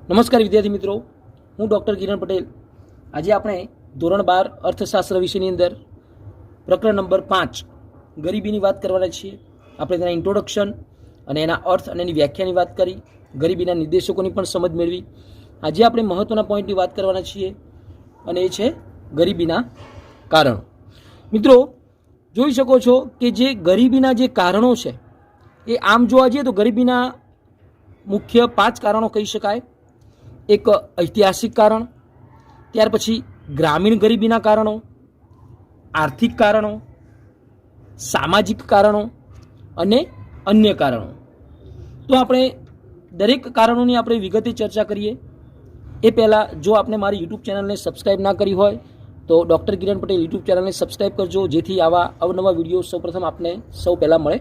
નમસ્કાર વિદ્યાર્થી મિત્રો, હું ડૉક્ટર કિરણ પટેલ. આજે આપણે ધોરણ 12 અર્થશાસ્ત્ર વિષયની અંદર પ્રકરણ નંબર 5 ગરીબીની વાત કરવાના છીએ. આપણે તેના ઇન્ટ્રોડક્શન અને એના અર્થ અને એની વ્યાખ્યાની વાત કરી, ગરીબીના નિર્દેશકોની પણ સમજ મેળવી. આજે આપણે મહત્ત્વના પોઈન્ટની વાત કરવાના છીએ અને એ છે ગરીબીના કારણો. મિત્રો, જોઈ શકો છો કે જે ગરીબીના જે કારણો છે એ આમ જોવા જઈએ તો ગરીબીના મુખ્ય 5 કારણો કહી શકાય. એક ઐતિહાસિક કારણ, ત્યાર પછી ગ્રામીણ ગરીબીના કારણો, આર્થિક કારણો, સામાજિક કારણો અને અન્ય કારણો. તો આપણે દરેક કારણોની આપણે વિગતે ચર્ચા કરીએ. એ પહેલાં જો આપને મારી યુટ્યુબ ચેનલને સબસ્ક્રાઈબ ના કરી હોય તો ડૉક્ટર કિરણ પટેલ યુટ્યુબ ચેનલને સબસ્ક્રાઈબ કરજો, જેથી આવા અવનવા વિડીયો સૌપ્રથમ આપને સૌ પહેલાં મળે.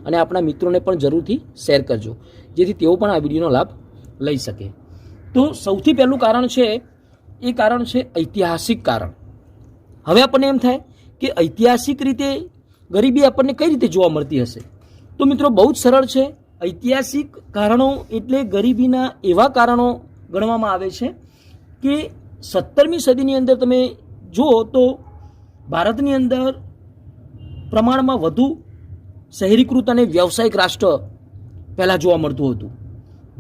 અને આપણા મિત્રોને પણ જરૂરથી શેર કરજો, જેથી તેઓ પણ આ વિડીયોનો લાભ લઈ શકે. તો સૌથી પહેલું કારણ છે એ કારણ છે ઐતિહાસિક કારણ. હવે આપણને એમ થાય કે ઐતિહાસિક રીતે ગરીબી આપણને કઈ રીતે જોવા મળતી હશે? તો મિત્રો, બહુ જ સરળ છે. ઐતિહાસિક કારણો એટલે ગરીબીના એવા કારણો ગણવામાં આવે છે કે 17મી સદીની અંદર તમે જુઓ તો ભારતની અંદર પ્રમાણમાં વધુ શહેરીકૃત અને વ્યવસાયિક રાષ્ટ્ર પહેલાં જોવા મળતું હતું.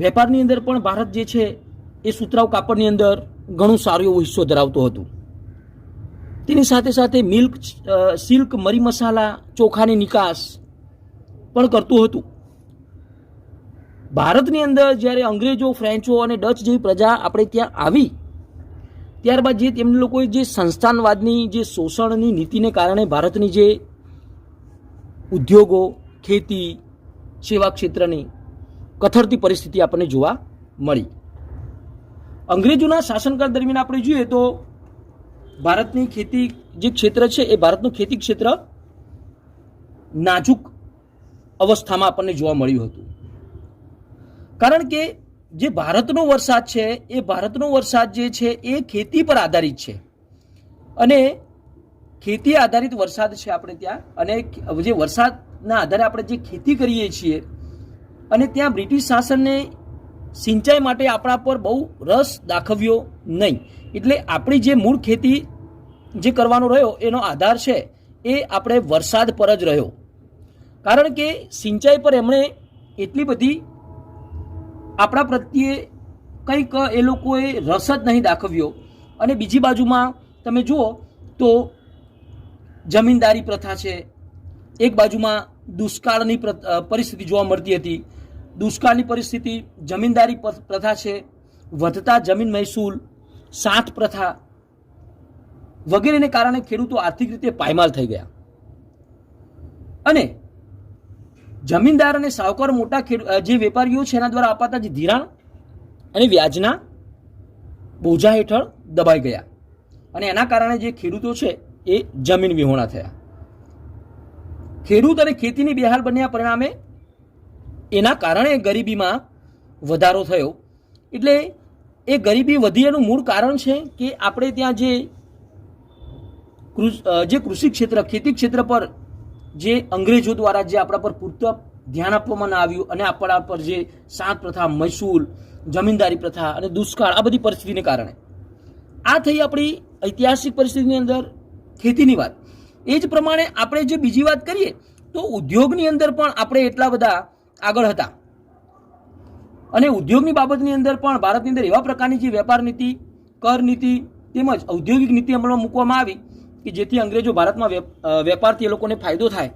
વેપારની અંદર પણ ભારત જે છે એ સુતરાઉ કાપડની અંદર ઘણું સારો એવો હિસ્સો ધરાવતો હતું. તેની સાથે સાથે સિલ્ક, મરી મસાલા, ચોખાની નિકાસ પણ કરતું હતું. ભારતની અંદર જ્યારે અંગ્રેજો, ફ્રેન્ચો અને ડચ જેવી પ્રજા આપણે ત્યાં આવી, ત્યારબાદ જે તેમને લોકોએ જે સંસ્થાનવાદની જે શોષણની નીતિને કારણે ભારતની જે ઉદ્યોગો, ખેતી, સેવા ક્ષેત્રની કથળતી પરિસ્થિતિ આપણને જોવા મળી. અંગ્રેજોના શાસનકાળ દરમિયાન આપણે જોઈએ તો ભારતની ખેતી જે ક્ષેત્ર છે એ ભારતનું ખેતી ક્ષેત્ર નાજુક અવસ્થામાં આપણને જોવા મળ્યું હતું. કારણ કે જે ભારતનો વરસાદ છે એ ભારતનો વરસાદ જે છે એ ખેતી પર આધારિત છે અને ખેતી આધારિત વરસાદ છે આપણે ત્યાં. અને જે વરસાદના આધારે આપણે જે ખેતી કરીએ છીએ અને ત્યાં બ્રિટિશ શાસનને સિંચાઈ માટે આપણા પર બહુ રસ દાખવ્યો નહીં. એટલે આપણી જે મૂળ ખેતી જે કરવાનો રહ્યો એનો આધાર છે એ આપણે વરસાદ પર જ રહ્યો. કારણ કે સિંચાઈ પર એમણે એટલી બધી આપણા પ્રત્યે કંઈક એ લોકોએ રસ જ નહીં દાખવ્યો. અને બીજી બાજુમાં તમે જુઓ તો જમીનદારી પ્રથા છે, એક બાજુમાં દુષ્કાળની પરિસ્થિતિ જોવા મળતી હતી. દુષ્કાળની પરિસ્થિતિ, જમીનદારી પ્રથા છે, વધતા જમીન મહેસૂલ, સાત પ્રથા વગેરેને કારણે ખેડૂતો આર્થિક રીતે પાયમાલ થઈ ગયા. અને જમીનદાર અને સાવકાર મોટા જે વેપારીઓ છે એના દ્વારા અપાતા જે ધિરાણ અને વ્યાજના બોજા હેઠળ દબાઈ ગયા. અને એના કારણે જે ખેડૂતો છે એ જમીન વિહોણા થયા. ખેડૂત અને ખેતીની બેહાલ બન્યા પરિણામે એના કારણે ગરીબીમાં વધારો થયો. એટલે એ ગરીબી વધી એનું મૂળ કારણ છે કે આપણે ત્યાં જે કૃષિ ક્ષેત્ર, ખેતી ક્ષેત્ર પર જે અંગ્રેજો દ્વારા જે આપણા પર પૂરતું ધ્યાન આપવામાં ના આવ્યું અને આપણા પર જે સાત પ્રથા, મહેસૂલ, જમીનદારી પ્રથા અને દુષ્કાળ, આ બધી પરિસ્થિતિને કારણે આ થઈ આપણી ઐતિહાસિક પરિસ્થિતિની અંદર ખેતીની વાત. એ જ પ્રમાણે આપણે જે બીજી વાત કરીએ તો ઉદ્યોગની અંદર પણ આપણે એટલા બધા આગળ હતા. અને ઉદ્યોગની બાબતની અંદર પણ ભારતની અંદર એવા પ્રકારની જે વેપાર નીતિ, કર નીતિ તેમજ ઔદ્યોગિક નીતિ અમલમાં મૂકવામાં આવી કે જેથી અંગ્રેજો ભારતમાં વેપારથી એ લોકોને ફાયદો થાય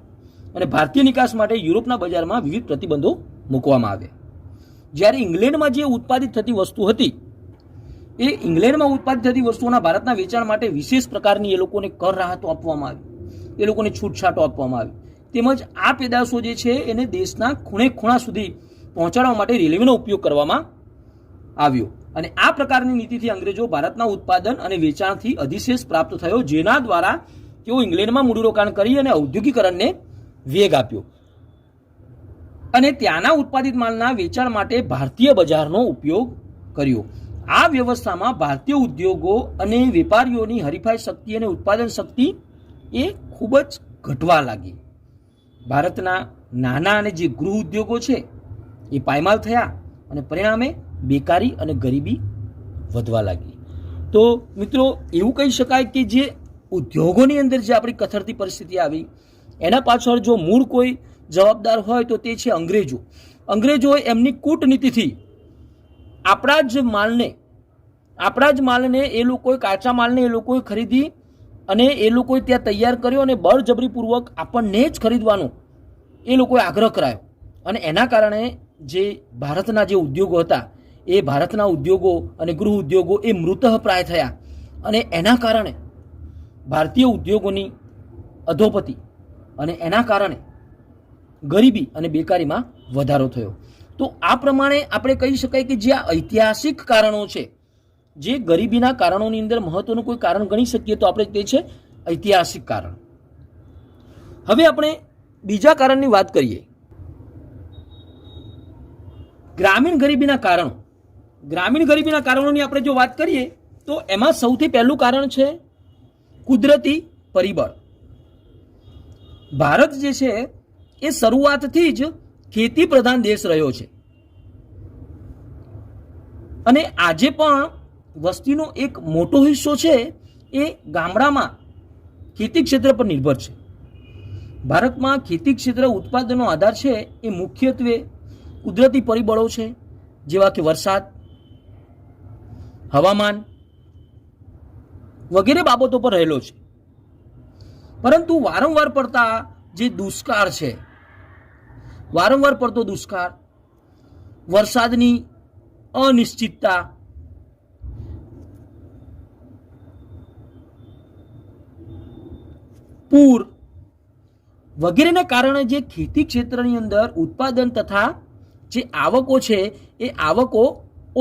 અને ભારતીય નિકાસ માટે યુરોપના બજારમાં વિવિધ પ્રતિબંધો મૂકવામાં આવે. જ્યારે ઇંગ્લેન્ડમાં જે ઉત્પાદિત થતી વસ્તુ હતી એ ઇંગ્લેન્ડમાં ઉત્પાદિત થતી વસ્તુઓના ભારતના વેચાણ માટે વિશેષ પ્રકારની એ લોકોને કર રાહતો આપવામાં આવી, એ લોકોને છૂટછાટો આપવામાં આવી. તેમજ આ પેદાશો જે છે એને દેશના ખૂણે ખૂણા સુધી પહોંચાડવા માટે રેલવેનો ઉપયોગ કરવામાં આવ્યો. અને આ પ્રકારની નીતિથી અંગ્રેજો ભારતના ઉત્પાદન અને વેચાણથી અધિશેષ પ્રાપ્ત થયો, જેના દ્વારા તેઓ ઇંગ્લેન્ડમાં મૂડીરોકાણ કરી અને ઔદ્યોગિકરણને વેગ આપ્યો અને ત્યાંના ઉત્પાદિત માલના વેચાણ માટે ભારતીય બજારનો ઉપયોગ કર્યો. આ વ્યવસ્થામાં ભારતીય ઉદ્યોગો અને વેપારીઓની હરીફાઈ શક્તિ અને ઉત્પાદન શક્તિ એ ખૂબ જ ઘટવા લાગી. ભારતના નાના અને જે ગૃહ ઉદ્યોગો છે એ પાયમાલ થયા અને પરિણામે બેકારી અને ગરીબી વધવા લાગી. તો મિત્રો એવું કહી શકાય કે જે ઉદ્યોગોની અંદર જે આપણી કથળતી પરિસ્થિતિ આવી એના પાછળ જો મૂળ કોઈ જવાબદાર હોય તો તે છે અંગ્રેજો. અંગ્રેજોએ એમની કૂટનીતિથી આપણા જ માલને એ લોકોએ કાચા માલને એ લોકોએ ખરીદી અને એ લોકોએ ત્યાં તૈયાર કર્યો અને બળજબરીપૂર્વક આપણને જ ખરીદવાનો એ લોકોએ આગ્રહ કરાયો અને એના કારણે જે ભારતના જે ઉદ્યોગો હતા એ ભારતના ઉદ્યોગો અને ગૃહ ઉદ્યોગો એ મૃતઃપ્રાય થયા અને એના કારણે ભારતીય ઉદ્યોગોની અધોપતિ અને એના કારણે ગરીબી અને બેકારીમાં વધારો થયો. તો આ પ્રમાણે આપણે કહી શકાય કે જે આ ઐતિહાસિક કારણો છે, જે ગરીબીના કારણોની અંદર મહત્વનું કોઈ કારણ ગણી શકીએ તો આપણે તે છે ઐતિહાસિક કારણ. હવે આપણે બીજા કારણની વાત કરીએ, ગ્રામીણ ગરીબીના કારણો. ગ્રામીણ ગરીબીના કારણોની આપણે જો વાત કરીએ તો એમાં સૌથી પહેલું કારણ છે કુદરતી પરિબળ. ભારત જે છે એ શરૂઆતથી જ ખેતી પ્રધાન દેશ રહ્યો છે અને આજે પણ વસ્તીનો એક મોટો હિસ્સો છે એ ગામડામાં ખેતી ક્ષેત્ર પર નિર્ભર છે. ભારતમાં ખેતી ક્ષેત્ર ઉત્પાદનનો આધાર છે એ મુખ્યત્વે કુદરતી પરિબળો છે, જેવા કે વરસાદ, હવામાન વગેરે બાબતો પર રહેલો છે. પરંતુ વારંવાર પડતા જે દુષ્કાળ છે, વારંવાર પડતો દુષ્કાળ, વરસાદની અનિશ્ચિતતા, પૂર વગેરેના કારણે જે ખેતી ક્ષેત્રની અંદર ઉત્પાદન તથા જે આવકો છે એ આવકો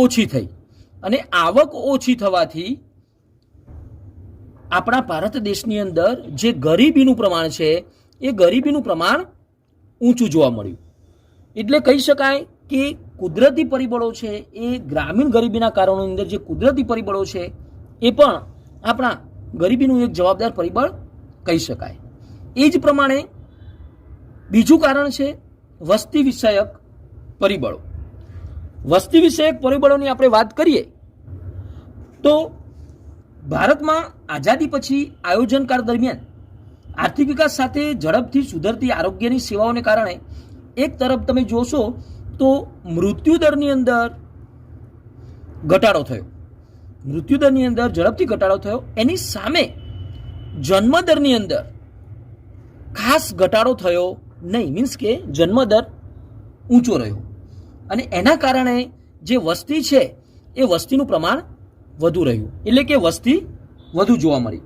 ઓછી થઈ અને આવક ઓછી થવાથી આપણા ભારત દેશની અંદર જે ગરીબીનું પ્રમાણ છે એ ગરીબીનું પ્રમાણ ઊંચું જોવા મળ્યું. એટલે કહી શકાય કે કુદરતી પરિબળો છે એ ગ્રામીણ ગરીબીના કારણોની અંદર જે કુદરતી પરિબળો છે એ પણ આપણા ગરીબીનું એક જવાબદાર પરિબળ કહી શકાય. એ જ પ્રમાણે બીજું કારણ છે વસ્તી વિષયક પરિબળો. વસ્તી વિષયક પરિબળોની આપણે વાત કરીએ તો ભારતમાં આઝાદી પછી આયોજનકાળ દરમિયાન આર્થિક વિકાસ સાથે ઝડપથી સુધરતી આરોગ્યની સેવાઓને કારણે એક તરફ તમે જોશો તો મૃત્યુદરની અંદર ઘટાડો થયો, મૃત્યુદરની અંદર ઝડપથી ઘટાડો થયો. એની સામે જન્મદરની અંદર ખાસ ઘટાડો થયો નહીં, મીન્સ કે જન્મદર ઊંચો રહ્યો અને એના કારણે જે વસ્તી છે એ વસ્તીનું પ્રમાણ વધુ રહ્યું, એટલે કે વસ્તી વધુ જોવા મળી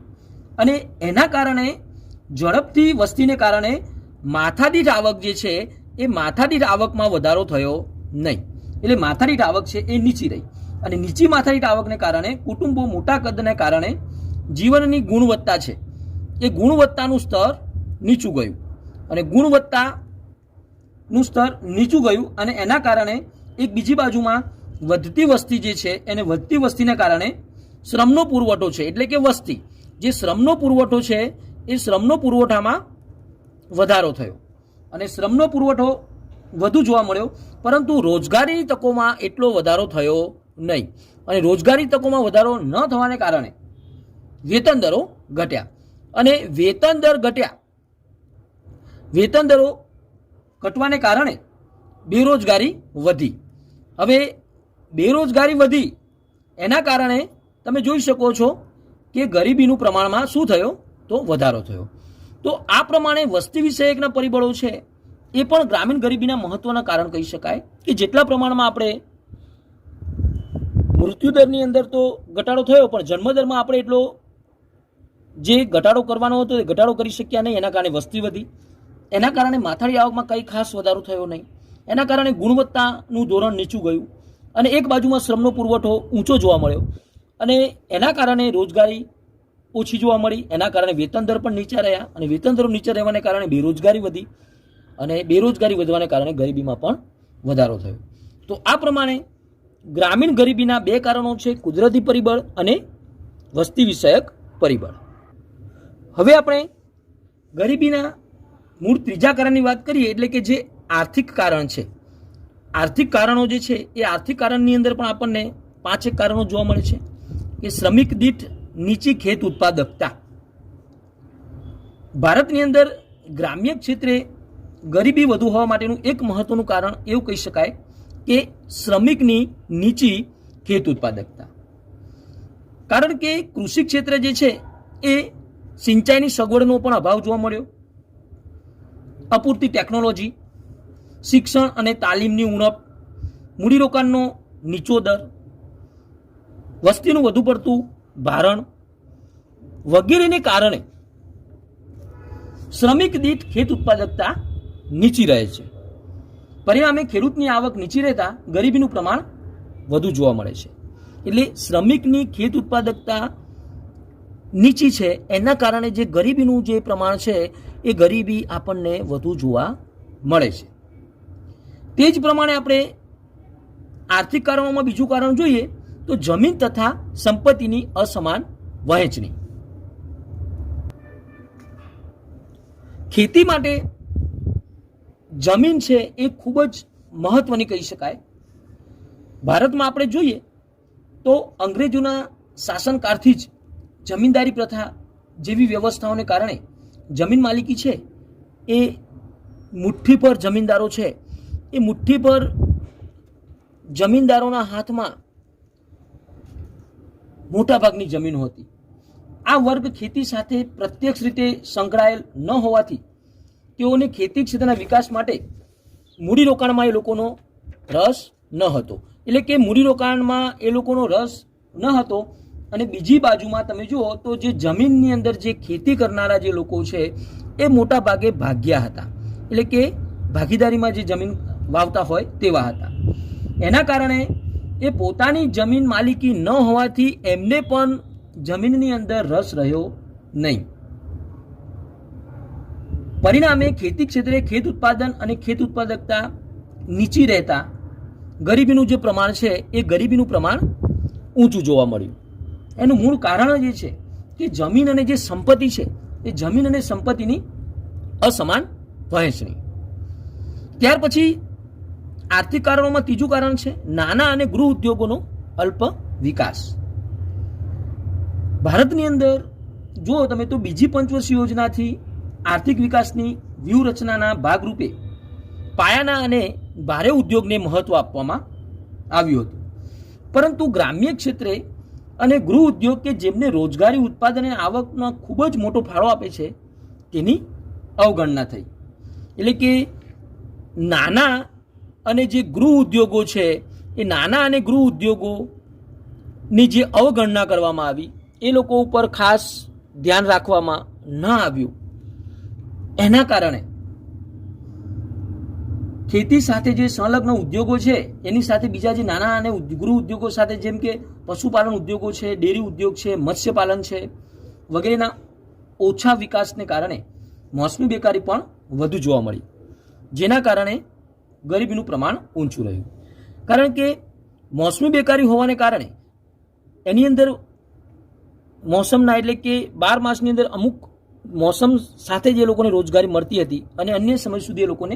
અને એના કારણે ઝડપથી વસ્તીને કારણે માથાદીઠ આવક જે છે એ માથાદીઠ આવકમાં વધારો થયો નહીં, એટલે માથાદીઠ આવક છે એ નીચી રહી અને નીચી માથાદીઠ આવકને કારણે કુટુંબો મોટા કદને કારણે જીવનની ગુણવત્તા છે એ ગુણવત્તાનું સ્તર નીચું ગયું અને ગુણવત્તાનું સ્તર નીચું ગયું અને એના કારણે એક બીજી બાજુમાં વધતી વસ્તી જે છે એને વધતી વસ્તીને કારણે શ્રમનો પુરવઠો છે, એટલે કે વસ્તી જે શ્રમનો પુરવઠો છે એ શ્રમનો પુરવઠામાં વધારો થયો અને શ્રમનો પુરવઠો વધુ જોવા મળ્યો, પરંતુ રોજગારીની તકોમાં એટલો વધારો થયો નહીં અને રોજગારી તકોમાં વધારો ન થવાને કારણે વેતન દરો ઘટ્યા અને વેતન દરો ઘટવાને કારણે બેરોજગારી વધી. હવે બેરોજગારી વધી એના કારણે તમે જોઈ શકો છો કે ગરીબીનું પ્રમાણમાં શું થયો તો વધારો થયો. તો આ પ્રમાણે વસ્તી વિષયકના પરિબળો છે એ પણ ગ્રામીણ ગરીબીના મહત્વના કારણ કહી શકાય કે જેટલા પ્રમાણમાં આપણે મૃત્યુદરની અંદર તો ઘટાડો થયો પણ જન્મદરમાં આપણે એટલો જે ઘટાડો કરવાનો હતો એ ઘટાડો કરી શક્યા નહીં, એના કારણે વસ્તી વધી, એના કારણે માથાડી આવકમાં કંઈ ખાસ વધારો થયો નહીં, એના કારણે ગુણવત્તાનું ધોરણ નીચું ગયું અને એક બાજુમાં શ્રમનો પુરવઠો ઊંચો જોવા મળ્યો અને એના કારણે રોજગારી ઓછી જોવા મળી, એના કારણે વેતન દર પણ નીચા રહ્યા અને વેતન દર નીચા રહેવાને કારણે બેરોજગારી વધી અને બેરોજગારી વધવાને કારણે ગરીબીમાં પણ વધારો થયો. તો આ પ્રમાણે ગ્રામીણ ગરીબીના બે કારણો છે, કુદરતી પરિબળ અને વસ્તી વિષયક પરિબળ. હવે આપણે ગરીબીના મૂળ ત્રીજા કારણની વાત કરીએ, એટલે કે જે આર્થિક કારણ છે. આર્થિક કારણો જે છે એ આર્થિક કારણની અંદર પણ આપણને 5 કારણો જોવા મળે છે કે શ્રમિક દીઠ નીચી ખેત ઉત્પાદકતા. ભારતની અંદર ગ્રામ્ય ક્ષેત્રે ગરીબી વધુ હોવા માટેનું એક મહત્વનું કારણ એવું કહી શકાય કે શ્રમિકની નીચી ખેત ઉત્પાદકતા. કારણ કે કૃષિ ક્ષેત્ર જે છે એ સિંચાઈની સગવડનો પણ અભાવ જોવા મળ્યો, અપૂરતી ટેકનોલોજી, શિક્ષણ અને તાલીમની ઉણપ, મૂડીરોકાણનો નીચો દર, વસ્તીનું વધુ પડતું ભારણ વગેરેને કારણે શ્રમિક દીઠ ખેત ઉત્પાદકતા નીચી રહે છે. પરિણામે ખેડૂતની આવક નીચી રહેતા ગરીબીનું પ્રમાણ વધુ જોવા મળે છે. એટલે શ્રમિકની ખેત ઉત્પાદકતા નીચી છે એના કારણે જે ગરીબીનું જે પ્રમાણ છે એ ગરીબી આપણને વધુ જોવા મળે છે. તે જ પ્રમાણે આપણે આર્થિક કારણોમાં બીજું કારણ જોઈએ તો જમીન તથા સંપત્તિની અસમાન વહેંચણી. ખેતી માટે જમીન છે એ ખૂબ જ મહત્વની કહી શકાય. ભારતમાં આપણે જોઈએ તો અંગ્રેજોના શાસનકાળથી જ જમીનદારી પ્રથા જેવી વ્યવસ્થાઓને કારણે જમીન માલિકી છે એ મુઠ્ઠી પર જમીનદારો છે એ મુઠ્ઠી પર જમીનદારોના હાથમાં મોટાભાગની જમીન હતી. આ વર્ગ ખેતી સાથે પ્રત્યક્ષ રીતે સંકળાયેલ ન હોવાથી તેઓને ખેતી ક્ષેત્રના વિકાસ માટે મૂડીરોકાણમાં એ લોકોનો રસ ન હતો. એટલે કે મૂડીરોકાણમાં એ લોકોનો રસ ન હતો. અને બીજી બાજુમાં તમે જુઓ તો જે જમીનની અંદર જે ખેતી કરનારા જે લોકો છે એ મોટા ભાગે ભાગ્યા હતા, એટલે કે ભાગીદારીમાં જે જમીન વાવતા હોય તેવા હતા. એના કારણે એ પોતાની જમીન માલિકી ન હોવાથી એમને પણ જમીનની અંદર રસ રહ્યો નહીં. પરિણામે ખેતી ક્ષેત્રે ખેત ઉત્પાદન અને ખેત ઉત્પાદકતા નીચી રહેતા ગરીબીનું જે પ્રમાણ છે એ ગરીબીનું પ્રમાણ ઊંચું જોવા મળ્યું. એનું મૂળ કારણ જ એ છે કે જમીન અને જે સંપત્તિ છે એ જમીન અને સંપત્તિની અસમાન વહેંચણી. ત્યાર પછી આર્થિક કારણોમાં ત્રીજું કારણ છે નાના અને ગૃહ ઉદ્યોગોનો અલ્પ વિકાસ. ભારતની અંદર જુઓ તમે તો બીજી પંચવર્ષીય યોજનાથી આર્થિક વિકાસની વ્યૂહરચનાના ભાગરૂપે પાયાના અને ભારે ઉદ્યોગને મહત્વ આપવામાં આવ્યું હતું. પરંતુ ગ્રામ્ય ક્ષેત્રે અને ગૃહ ઉદ્યોગ કે જેમને રોજગારી, ઉત્પાદન અને આવકનો ખૂબ જ મોટો ફાળો આપે છે તેની અવગણના થઈ. એટલે કે નાના અને જે ગૃહ ઉદ્યોગો છે એ નાના અને ગૃહ ઉદ્યોગોની જે અવગણના કરવામાં આવી એ લોકો ઉપર ખાસ ધ્યાન રાખવામાં ન આવ્યું. એના કારણે ખેતી સાથે જે સંલગ્ન ઉદ્યોગો છે એની સાથે બીજા જે નાના અને ગૃહ ઉદ્યોગો સાથે જેમ કે પશુપાલન ઉદ્યોગો છે, ડેરી ઉદ્યોગ છે, મત્સ્યપાલન છે વગેરેના ઓછા વિકાસને કારણે મોસમી બેકારી પણ વધુ જોવા મળી, જેના કારણે ગરીબીનું પ્રમાણ ઊંચું રહ્યું. કારણ કે મોસમી બેકારી હોવાને કારણે એની અંદર મોસમના એટલે કે 12 માસની અંદર અમુક મોસમ સાથે જ એ લોકોને રોજગારી મળતી હતી અને અન્ય સમય સુધી એ લોકોને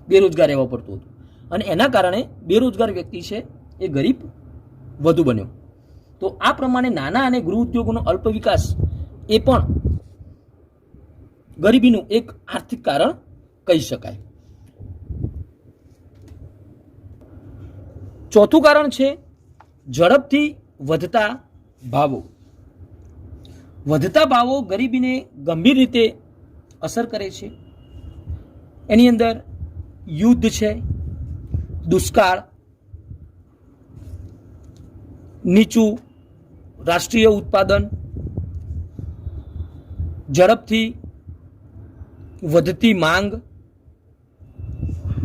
બેરોજગાર રહેવા પડતું હતું. અને એના કારણે બેરોજગાર વ્યક્તિ છે એ ગરીબ વધુ બન્યો. તો આ પ્રમાણે નાના અને ગૃહ ઉદ્યોગોનો અલ્પ વિકાસ એ પણ ગરીબીનું એક આર્થિક કારણ કહી શકાય. ચોથું કારણ છે ઝડપથી વધતા ભાવો. વધતા ભાવો ગરીબીને ગંભીર રીતે અસર કરે છે. એની અંદર યુદ્ધ છે, દુષ્કાળ, નીચું રાષ્ટ્રીય ઉત્પાદન, ઝડપથી વધતી માંગ,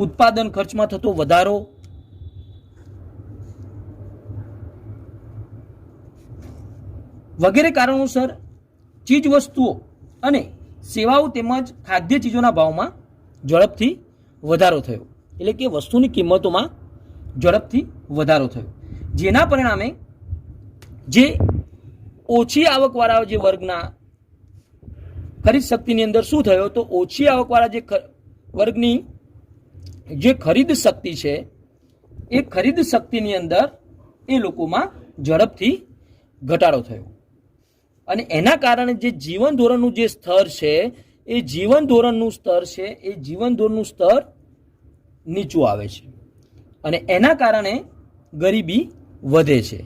ઉત્પાદન ખર્ચમાં થતો વધારો, વગેરે કારણોસર ચીજ વસ્તુઓ અને સેવાઓ તેમજ ખાદ્ય ચીજોના ભાવમાં ઝડપથી વધારો થયો. એટલે કે વસ્તુની કિંમતોમાં ઝડપથી વધારો થયો, જેના પરિણામે જે ઓછી આવકવાળા જે વર્ગના ખરીદ શક્તિની અંદર શું થયો તો ઓછી આવકવાળા જે વર્ગની જે ખરીદ શક્તિ છે એ ખરીદ શક્તિની અંદર એ લોકોમાં ઝડપથી ઘટાડો થયો અને એના કારણે જે જીવન ધોરણનું જે સ્તર છે એ જીવન ધોરણનું સ્તર નીચું આવે છે અને એના કારણે ગરીબી વધે છે,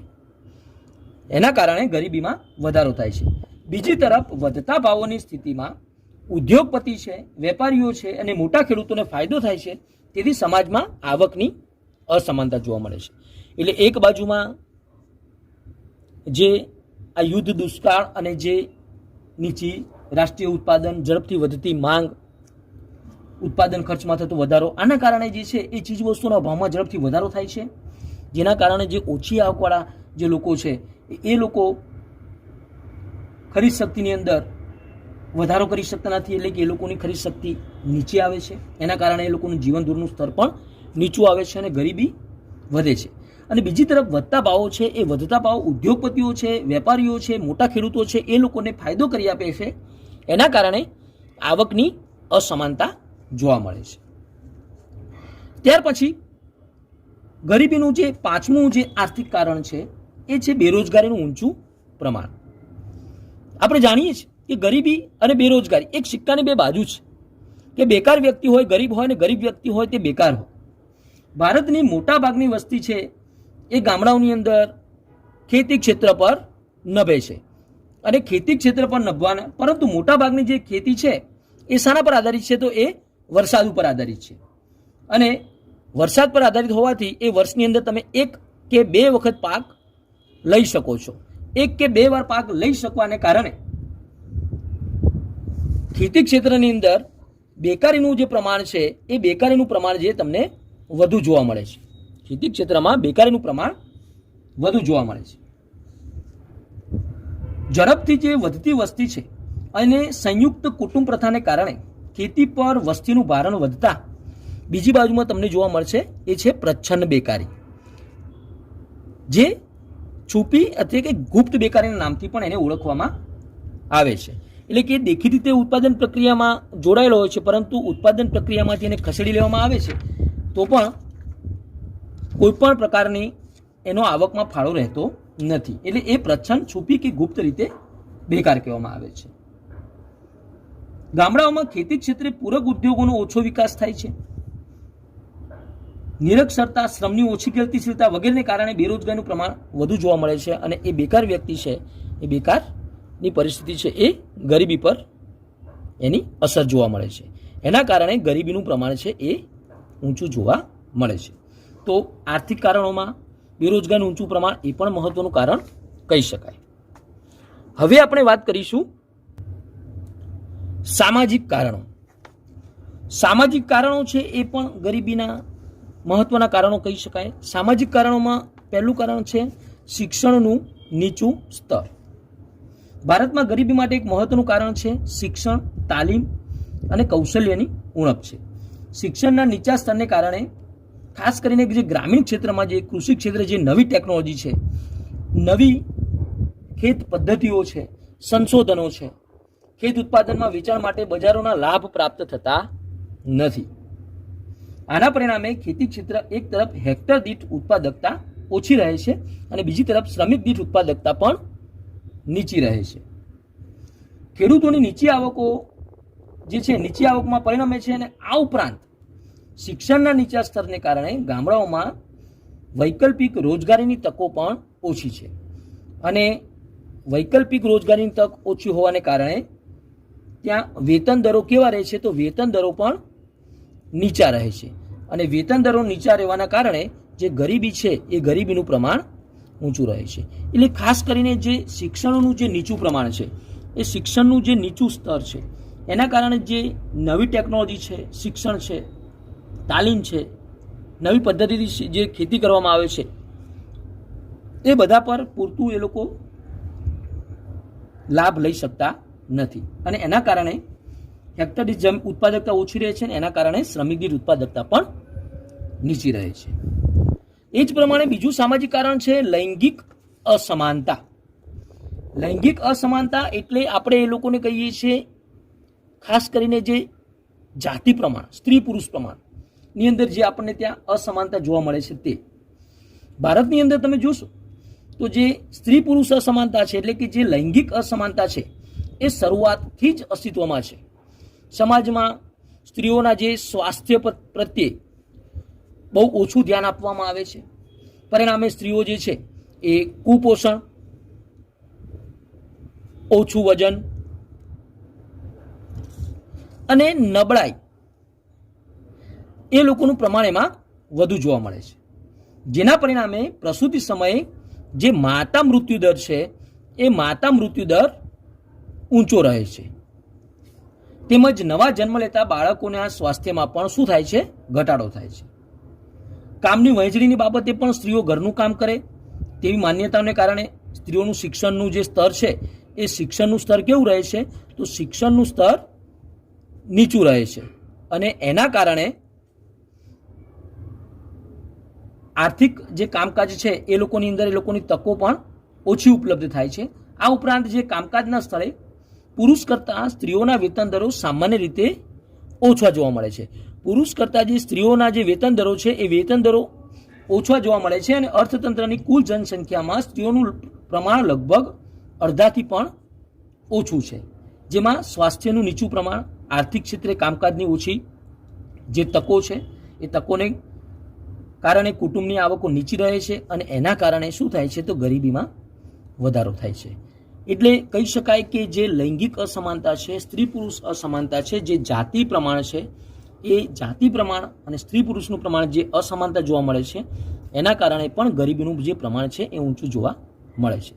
એના કારણે ગરીબીમાં વધારો થાય છે. બીજી તરફ વધતા ભાવોની સ્થિતિમાં ઉદ્યોગપતિ છે, વેપારીઓ છે અને મોટા ખેડૂતોને ફાયદો થાય છે. તેથી સમાજમાં આવકની અસમાનતા જોવા મળે છે. એટલે એક બાજુમાં જે આ યુદ્ધ, દુષ્કાળ અને જે નીચી રાષ્ટ્રીય ઉત્પાદન, ઝડપથી વધતી માંગ, ઉત્પાદન ખર્ચમાં થતો વધારો, આના કારણે જે છે એ ચીજ વસ્તુના ભાવમાં ઝડપથી વધારો થાય છે, જેના કારણે જે ઓછી આવકવાળા જે લોકો છે એ લોકો ખરીદ શક્તિની અંદર વધારો કરી શકતા નથી. એટલે કે એ લોકોની ખરીદ શક્તિ નીચે આવે છે, એના કારણે એ લોકોનું જીવન ધોરણનું સ્તર પણ નીચું આવે છે અને ગરીબી વધે છે. અને બીજી તરફ વધતા ભાવો છે એ વધતા ભાવ ઉદ્યોગપતિઓ છે, વેપારીઓ છે, મોટા ખેડૂતો છે એ લોકોને ફાયદો કરી આપે છે, એના કારણે આવકની અસમાનતા જોવા મળે છે. ત્યાર પછી ગરીબીનું જે પાંચમું જે આર્થિક કારણ છે એ છે બેરોજગારીનું ઊંચું પ્રમાણ. આપણે જાણીએ છીએ કે ગરીબી અને બેરોજગારી એક સિક્કાની બે બાજુ છે, કે બેકાર વ્યક્તિ હોય ગરીબ હોય અને ગરીબ વ્યક્તિ હોય તે બેકાર હોય. ભારતની મોટા ભાગની વસ્તી છે એ ગામડાઓની અંદર ખેતી ક્ષેત્ર પર નભે છે અને ખેતી ક્ષેત્ર પર નભવાના, પરંતુ મોટા ભાગની જે ખેતી છે એ શાના પર આધારિત છે? તો એ વરસાદ ઉપર આધારિત છે અને વરસાદ પર આધારિત હોવાથી એ વર્ષની અંદર તમે એક કે બે વખત પાક લઈ શકો છો. એક કે બે વાર પાક લઈ શકવાને કારણે ખેતી ક્ષેત્રની અંદર બેકારીનું જે પ્રમાણ છે એ બેકારીનું પ્રમાણ જે તમને વધુ જોવા મળે છે. ખેતી ક્ષેત્રમાં બેકારીનું પ્રમાણ વધુ જોવા મળે છે. ઝડપથી જે વધતી વસ્તી છે અને સંયુક્ત કુટુંબ પ્રથાને કારણે ખેતી પર વસ્તીનું ભારણ વધતા બીજી બાજુમાં તમને જોવા મળશે એ છે પ્રચ્છન્ન બેકારી, જે છુપી એટલે કે ગુપ્ત બેકારીના નામથી પણ એને ઓળખવામાં આવે છે. એટલે કે દેખીતી રીતે ઉત્પાદન પ્રક્રિયામાં જોડાયેલો હોય છે, પરંતુ ઉત્પાદન પ્રક્રિયામાંથી એને ખસેડી લેવામાં આવે છે તો પણ કોઈ પણ પ્રકારની એનો આવકમાં ફાળો રહેતો નથી. એટલે એ પ્રચ્છન્ન, છુપી કે ગુપ્ત રીતે બેકાર કહેવામાં આવે છે. ગામડાઓમાં ખેતી ક્ષેત્રે પૂરક ઉદ્યોગોનો ઓછો વિકાસ થાય છે. નિરક્ષરતા, શ્રમની ઓછી ગતિશીલતા વગેરેને કારણે બેરોજગારીનું પ્રમાણ વધુ જોવા મળે છે અને એ બેકાર વ્યક્તિ છે એ બેકારની પરિસ્થિતિ છે એ ગરીબી પર એની અસર જોવા મળે છે. એના કારણે ગરીબીનું પ્રમાણ છે એ ઊંચું જોવા મળે છે. તો આર્થિક કારણોમાં બેરોજગારીનું ઊંચું પ્રમાણ એ પણ મહત્વનું કારણ કહી શકાય. હવે આપણે વાત કરીશું સામાજિક કારણો. સામાજિક કારણો છે એ પણ ગરીબીના મહત્વના કારણો કહી શકાય. સામાજિક કારણોમાં પહેલું કારણ છે શિક્ષણનું નીચું સ્તર. ભારતમાં ગરીબી માટે એક મહત્વનું કારણ છે શિક્ષણ, તાલીમ અને કૌશલ્યની ઉણપ છે. શિક્ષણના નીચા સ્તરને કારણે ખાસ કરીને જે ગ્રામીણ ક્ષેત્રમાં જે કૃષિ ક્ષેત્રે જે નવી ટેકનોલોજી છે, નવી ખેત પદ્ધતિઓ છે, સંશોધનો છે, ખેત ઉત્પાદનમાં વેચાણ માટે બજારોના લાભ પ્રાપ્ત થતા નથી. આના પરિણામે ખેતી ક્ષેત્ર એક તરફ હેક્ટર દીઠ ઉત્પાદકતા ઓછી રહે છે અને બીજી તરફ શ્રમિક દીઠ ઉત્પાદકતા પણ નીચી રહે છે. ખેડૂતોની નીચી આવકો જે છે નીચી આવકમાં પરિણમે છે અને આ ઉપરાંત શિક્ષણના નીચા સ્તરને કારણે ગામડાઓમાં વૈકલ્પિક રોજગારીની તકો પણ ઓછી છે અને વૈકલ્પિક રોજગારીની તક ઓછી હોવાને કારણે ત્યાં વેતન દરો કેવા રહે છે? તો વેતન દરો પણ નીચા રહે છે અને વેતન દરો નીચા રહેવાના કારણે જે ગરીબી છે એ ગરીબીનું પ્રમાણ ઊંચું રહે છે. એટલે ખાસ કરીને જે શિક્ષણનું જે નીચું પ્રમાણ છે એ શિક્ષણનું જે નીચું સ્તર છે એના કારણે જે નવી ટેકનોલોજી છે, શિક્ષણ છે, તાલીમ છે, નવી પદ્ધતિથી જે ખેતી કરવામાં આવે છે એ બધા પર પૂરતું એ લોકો લાભ લઈ શકતા નથી અને એના કારણે હેક્ટર દીઠ ઉત્પાદકતા ઓછી રહે છે અને એના કારણે શ્રમિક દીઠ ઉત્પાદકતા પણ નીચી રહે છે. એ જ પ્રમાણે બીજું સામાજિક કારણ છે લૈંગિક અસમાનતા. લૈંગિક અસમાનતા એટલે આપણે એ લોકોને કહીએ છીએ ખાસ કરીને જે જાતિ પ્રમાણ, સ્ત્રી પુરુષ પ્રમાણની અંદર જે આપણને ત્યાં અસમાનતા જોવા મળે છે તે ભારતની અંદર તમે જોશો તો જે સ્ત્રી પુરુષ અસમાનતા છે, એટલે કે જે લૈંગિક અસમાનતા છે, એ શરૂઆતથી જ અસ્તિત્વમાં છે. સમાજમાં સ્ત્રીઓના જે સ્વાસ્થ્ય પ્રત્યે બહુ ઓછું ધ્યાન આપવામાં આવે છે. પરિણામે સ્ત્રીઓ જે છે એ કુપોષણ, ઓછું વજન અને નબળાઈ એ લોકોનું પ્રમાણ એમાં વધુ જોવા મળે છે. જેના પરિણામે પ્રસૂતિ સમયે જે માતા મૃત્યુ દર છે એ માતા મૃત્યુ દર ઊંચો રહે છે. તેમજ નવા જન્મ લેતા બાળકોના સ્વાસ્થ્યમાં પણ શું થાય છે? ઘટાડો થાય છે. કામની વહેંચણીની બાબતે પણ સ્ત્રીઓ ઘરનું કામ કરે તેવી માન્યતાઓને કારણે સ્ત્રીઓનું શિક્ષણનું જે સ્તર છે એ શિક્ષણનું સ્તર કેવું રહે છે? તો શિક્ષણનું સ્તર નીચું રહે છે અને એના કારણે આર્થિક જે કામકાજ છે એ લોકોની અંદર એ લોકોની તકો પણ ઓછી ઉપલબ્ધ થાય છે. આ ઉપરાંત જે કામકાજના સ્થળે પુરુષ કરતાં સ્ત્રીઓના વેતન દરો સામાન્ય રીતે ઓછા જોવા મળે છે. પુરુષ કરતાં જે સ્ત્રીઓના જે વેતન દરો છે એ વેતન દરો ઓછા જોવા મળે છે અને અર્થતંત્રની કુલ જનસંખ્યામાં સ્ત્રીઓનું પ્રમાણ લગભગ અડધાથી પણ ઓછું છે. જેમાં સ્વાસ્થ્યનું નીચું પ્રમાણ, આર્થિક ક્ષેત્રે કામકાજની ઓછી જે તકો છે એ તકોને કારણે કુટુંબની આવકો નીચી રહે છે અને એના કારણે શું થાય છે? તો ગરીબીમાં વધારો થાય છે. એટલે કહી શકાય કે જે લૈંગિક અસમાનતા છે, સ્ત્રી પુરુષ અસમાનતા છે, જે જાતિ પ્રમાણ છે, એ જાતિ પ્રમાણ અને સ્ત્રી પુરુષનું પ્રમાણ જે અસમાનતા જોવા મળે છે એના કારણે પણ ગરીબીનું જે પ્રમાણ છે એ ઊંચું જોવા મળે છે.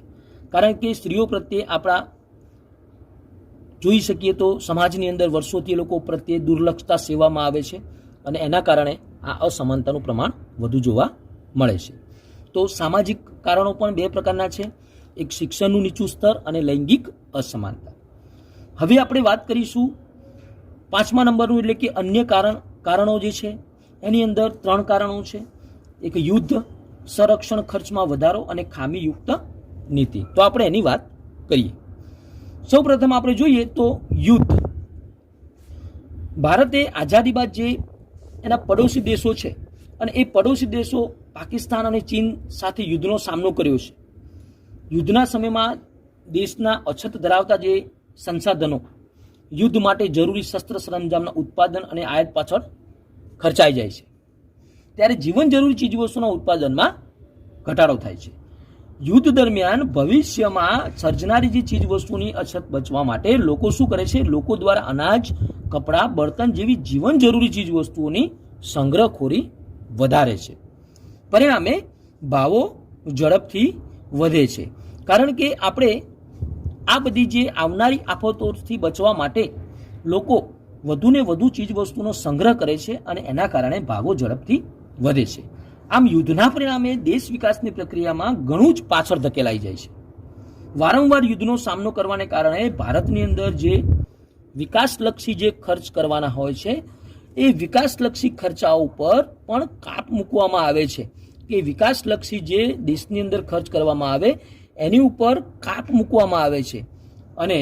કારણ કે સ્ત્રીઓ પ્રત્યે આપણા જોઈ શકીએ તો સમાજની અંદર વર્ષોથી લોકો પ્રત્યે દુર્લક્ષતા સેવામાં આવે છે અને એના કારણે આ અસમાનતાનું પ્રમાણ વધુ જોવા મળે છે. તો સામાજિક કારણો પણ બે પ્રકારના છે, એક શિક્ષણનું નીચું સ્તર અને લૈંગિક અસમાનતા. હવે આપણે વાત કરીશું 5મા નંબરનું, એટલે કે અન્ય કારણો જે છે એની અંદર 3 કારણો છે. એક યુદ્ધ, સંરક્ષણ ખર્ચમાં વધારો અને ખામીયુક્ત નીતિ. તો આપણે એની વાત કરીએ. સૌ પ્રથમ આપણે જોઈએ તો યુદ્ધ. ભારતે આઝાદી બાદ જે એના પડોશી દેશો છે અને એ પડોશી દેશો પાકિસ્તાન અને ચીન સાથે યુદ્ધનો સામનો કર્યો છે. યુદ્ધના સમયમાં દેશના અછત ધરાવતા જે સંસાધનો યુદ્ધ માટે જરૂરી શસ્ત્ર સરંજામના ઉત્પાદન અને આયાત પાછળ ખર્ચાઈ જાય છે, ત્યારે જીવન જરૂરી ચીજવસ્તુના ઉત્પાદનમાં ઘટાડો થાય છે. યુદ્ધ દરમિયાન ભવિષ્યમાં સર્જનારી જે ચીજવસ્તુની અછત બચવા માટે લોકો શું કરે છે? લોકો દ્વારા અનાજ, કપડાં, બળતણ જેવી જીવન જરૂરી ચીજવસ્તુઓની સંગ્રહખોરી વધારે છે. પરિણામે ભાવો ઝડપથી વધે છે, કારણ કે આપણે આ બધી જે આવનારી આફતોથી બચવા માટે લોકો વધુને વધુ ચીજવસ્તુનો સંગ્રહ કરે છે અને એના કારણે ભાવો ઝડપથી વધે છે. આમ યુદ્ધના પરિણામે દેશ વિકાસની પ્રક્રિયામાં ઘણું જ પાછળ ધકેલાઈ જાય છે. વારંવાર યુદ્ધનો સામનો કરવાને કારણે ભારતની અંદર જે વિકાસલક્ષી જે ખર્ચ કરવાના હોય છે એ વિકાસલક્ષી ખર્ચાઓ ઉપર પણ કાપ મૂકવામાં આવે છે, કે વિકાસલક્ષી જે દેશની અંદર ખર્ચ કરવામાં આવે એની ઉપર કાપ મૂકવામાં આવે છે અને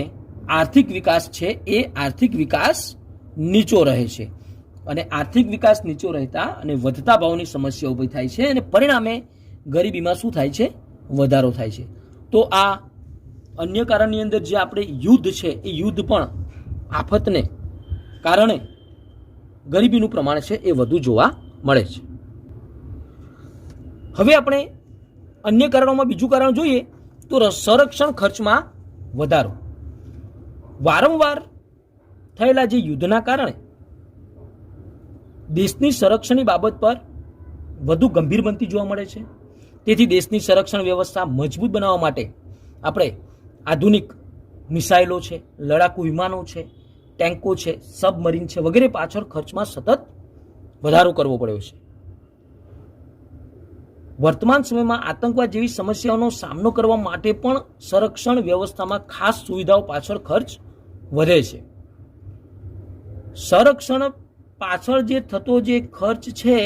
આર્થિક વિકાસ છે એ આર્થિક વિકાસ નીચો રહે છે અને આર્થિક વિકાસ નીચો રહેતા અને વધતા ભાવની સમસ્યા ઊભી થાય છે અને પરિણામે ગરીબીમાં શું થાય છે? વધારો થાય છે. તો આ અન્ય કારણની અંદર જે આપણે યુદ્ધ છે એ યુદ્ધ પણ આફતને કારણે ગરીબીનું પ્રમાણ છે એ વધુ જોવા મળે છે. હવે આપણે અન્ય કારણોમાં બીજું કારણ જોઈએ તો સંરક્ષણ ખર્ચમાં વધારો. વારંવાર થયેલા જે યુદ્ધના કારણે દેશની સંરક્ષણની બાબત પર વધુ ગંભીર બનતી જોવા મળે છે. તેથી દેશની સંરક્ષણ વ્યવસ્થા મજબૂત બનાવવા માટે આપણે આધુનિક મિસાઇલો છે, લડાકુ વિમાનો છે, ટેન્કો છે, સબમરીન છે વગેરે પાછળ ખર્ચમાં સતત વધારો કરવો પડ્યો છે. વર્તમાન સમયમાં આતંકવાદ જેવી સમસ્યાઓનો સામનો કરવા માટે પણ સંરક્ષણ વ્યવસ્થામાં ખાસ સુવિધાઓ પાછળ ખર્ચ વધે છે. સંરક્ષણ પાછળ જે થતો જે ખર્ચ છે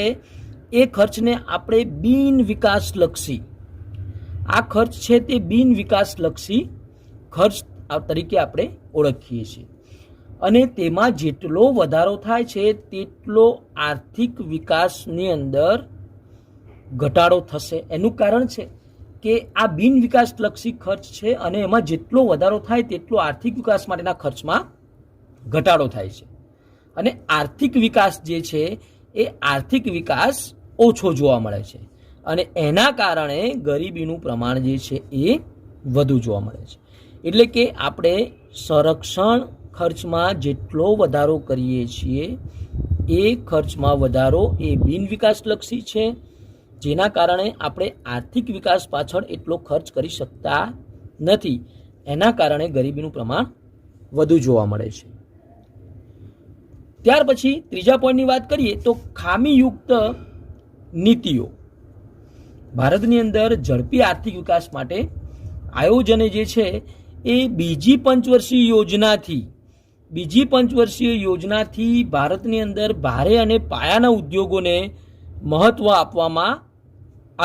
એ ખર્ચને આપણે બિન વિકાસલક્ષી, આ ખર્ચ છે તે બિન વિકાસલક્ષી ખર્ચ તરીકે આપણે ઓળખીએ છીએ અને તેમાં જેટલો વધારો થાય છે તેટલો આર્થિક વિકાસની અંદર ઘટાડો થશે. એનું કારણ છે કે આ બિન વિકાસલક્ષી ખર્ચ છે અને એમાં જેટલો વધારો થાય તેટલો આર્થિક વિકાસ માટેના ખર્ચમાં ઘટાડો થાય છે. અને આર્થિક વિકાસ જે છે એ આર્થિક વિકાસ ઓછો જોવા મળે છે અને એના કારણે ગરીબીનું પ્રમાણ જે છે એ વધુ જોવા મળે છે. એટલે કે આપણે સંરક્ષણ ખર્ચમાં જેટલો વધારો કરીએ છીએ એ ખર્ચમાં વધારો એ બિન વિકાસલક્ષી છે, જેના કારણે આપણે આર્થિક વિકાસ પાછળ એટલો ખર્ચ કરી શકતા નથી. એના કારણે ગરીબીનું પ્રમાણ વધુ જોવા મળે છે. ત્યાર પછી ત્રીજા પોઈન્ટની વાત કરીએ તો ખામીયુક્ત નીતિઓ. ભારતની અંદર ઝડપી આર્થિક વિકાસ માટે આયોજને જે છે એ બીજી પંચવર્ષીય યોજનાથી ભારતની અંદર ભારે અને પાયાના ઉદ્યોગોને મહત્વ આપવામાં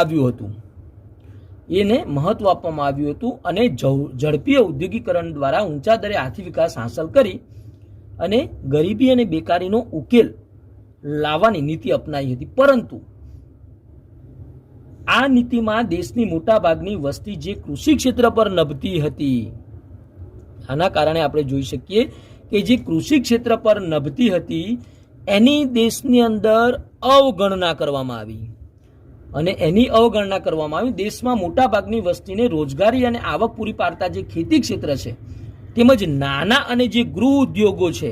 આવ્યું હતું. અને ઝડપી ઔદ્યોગિકરણ દ્વારા ઊંચા દરે આર્થિક વિકાસ હાંસલ કરી અને ગરીબી અને બેકારીનો ઉકેલ લાવવાની નીતિ અપનાવી હતી. પરંતુ આ નીતિમાં દેશની મોટા ભાગની વસ્તી જે કૃષિ ક્ષેત્ર પર નભતી હતી, આના કારણે આપણે જોઈ શકીએ કે જે કૃષિ ક્ષેત્ર પર નભતી હતી એની દેશની અંદર અવગણના કરવામાં આવી. અને એની અવગણના કરવામાં આવી દેશમાં મોટા ભાગની વસ્તીને રોજગારી અને આવક પૂરી પાડતા જે ખેતી ક્ષેત્ર છે તેમજ નાના અને જે ગૃહ ઉદ્યોગો છે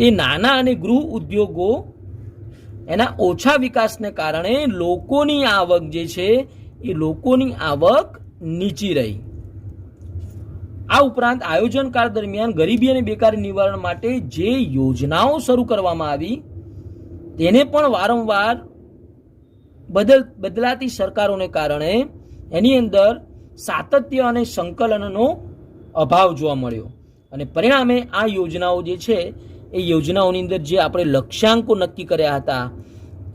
એ નાના અને ગૃહ ઉદ્યોગો એના ઓછા વિકાસને કારણે લોકોની આવક જે છે એ લોકોની આવક નીચી રહી. આ ઉપરાંત આયોજનકાળ દરમિયાન ગરીબી અને બેકારી નિવારણ માટે જે યોજનાઓ શરૂ કરવામાં આવી તેને પણ વારંવાર બદલાતી સરકારોને કારણે એની અંદર સાતત્ય અને સંકલનનો અભાવ જોવા મળ્યો અને પરિણામે આ યોજનાઓ જે છે એ યોજનાઓની અંદર જે આપણે લક્ષ્યાંકો નક્કી કર્યા હતા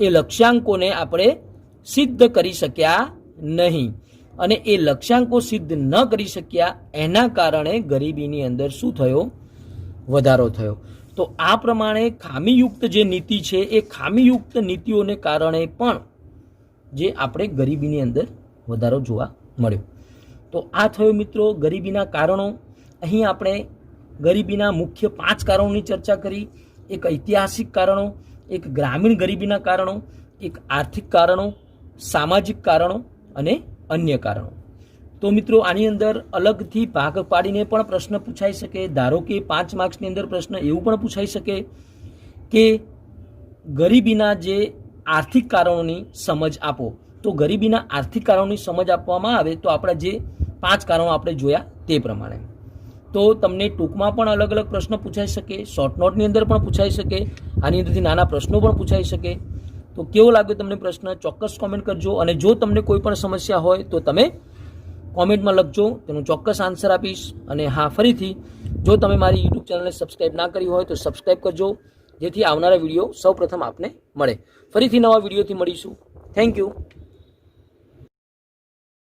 એ લક્ષ્યાંકોને આપણે સિદ્ધ કરી શક્યા નહીં. અને એ લક્ષ્યાંકો સિદ્ધ ન કરી શક્યા એના કારણે ગરીબીની અંદર શું થયો? વધારો થયો. તો આ પ્રમાણે ખામીયુક્ત જે નીતિ છે એ ખામીયુક્ત નીતિઓને કારણે પણ જે આપણે ગરીબીની અંદર વધારો જોવા મળ્યો. તો આ થયો મિત્રો ગરીબીના કારણો. અહીં આપણે ગરીબીના મુખ્ય 5 કારણોની ચર્ચા કરી. એક ઐતિહાસિક કારણો, એક ગ્રામીણ ગરીબીના કારણો, એક આર્થિક કારણો, સામાજિક કારણો અને અન્ય કારણો. તો મિત્રો આની અંદર અલગથી ભાગ પાડીને પણ પ્રશ્ન પૂછાઈ શકે. ધારો કે 5 માર્ક્સની અંદર પ્રશ્ન એવું પણ પૂછાઈ શકે કે ગરીબીના જે આર્થિક કારણોની સમજ આપો. તો ગરીબીના આર્થિક કારણોની સમજ આપવામાં આવે તો આપણા જે 5 કારણો આપણે જોયા તે પ્રમાણે. તો તમને ટૂંકમાં પણ અલગ અલગ પ્રશ્ન પૂછાઈ શકે, શોર્ટ નોટની અંદર પણ પૂછાઈ શકે, આની અંદરથી નાના પ્રશ્નો પણ પૂછાઈ શકે. તો કેવો લાગ્યો તમને પ્રશ્ન ચોક્કસ કોમેન્ટ કરજો. અને જો તમને કોઈ પણ સમસ્યા હોય તો તમે કોમેન્ટમાં લખજો, તેનું ચોક્કસ આન્સર આપીશ. અને હા, ફરીથી જો તમે મારી યુટ્યુબ ચેનલને સબસ્ક્રાઈબ ના કરી હોય તો સબસ્ક્રાઈબ કરજો, જેથી આવનારા વિડીયો સૌપ્રથમ આપને મળે. ફરીથી નવા વિડીયોથી મળીશું. Thank you.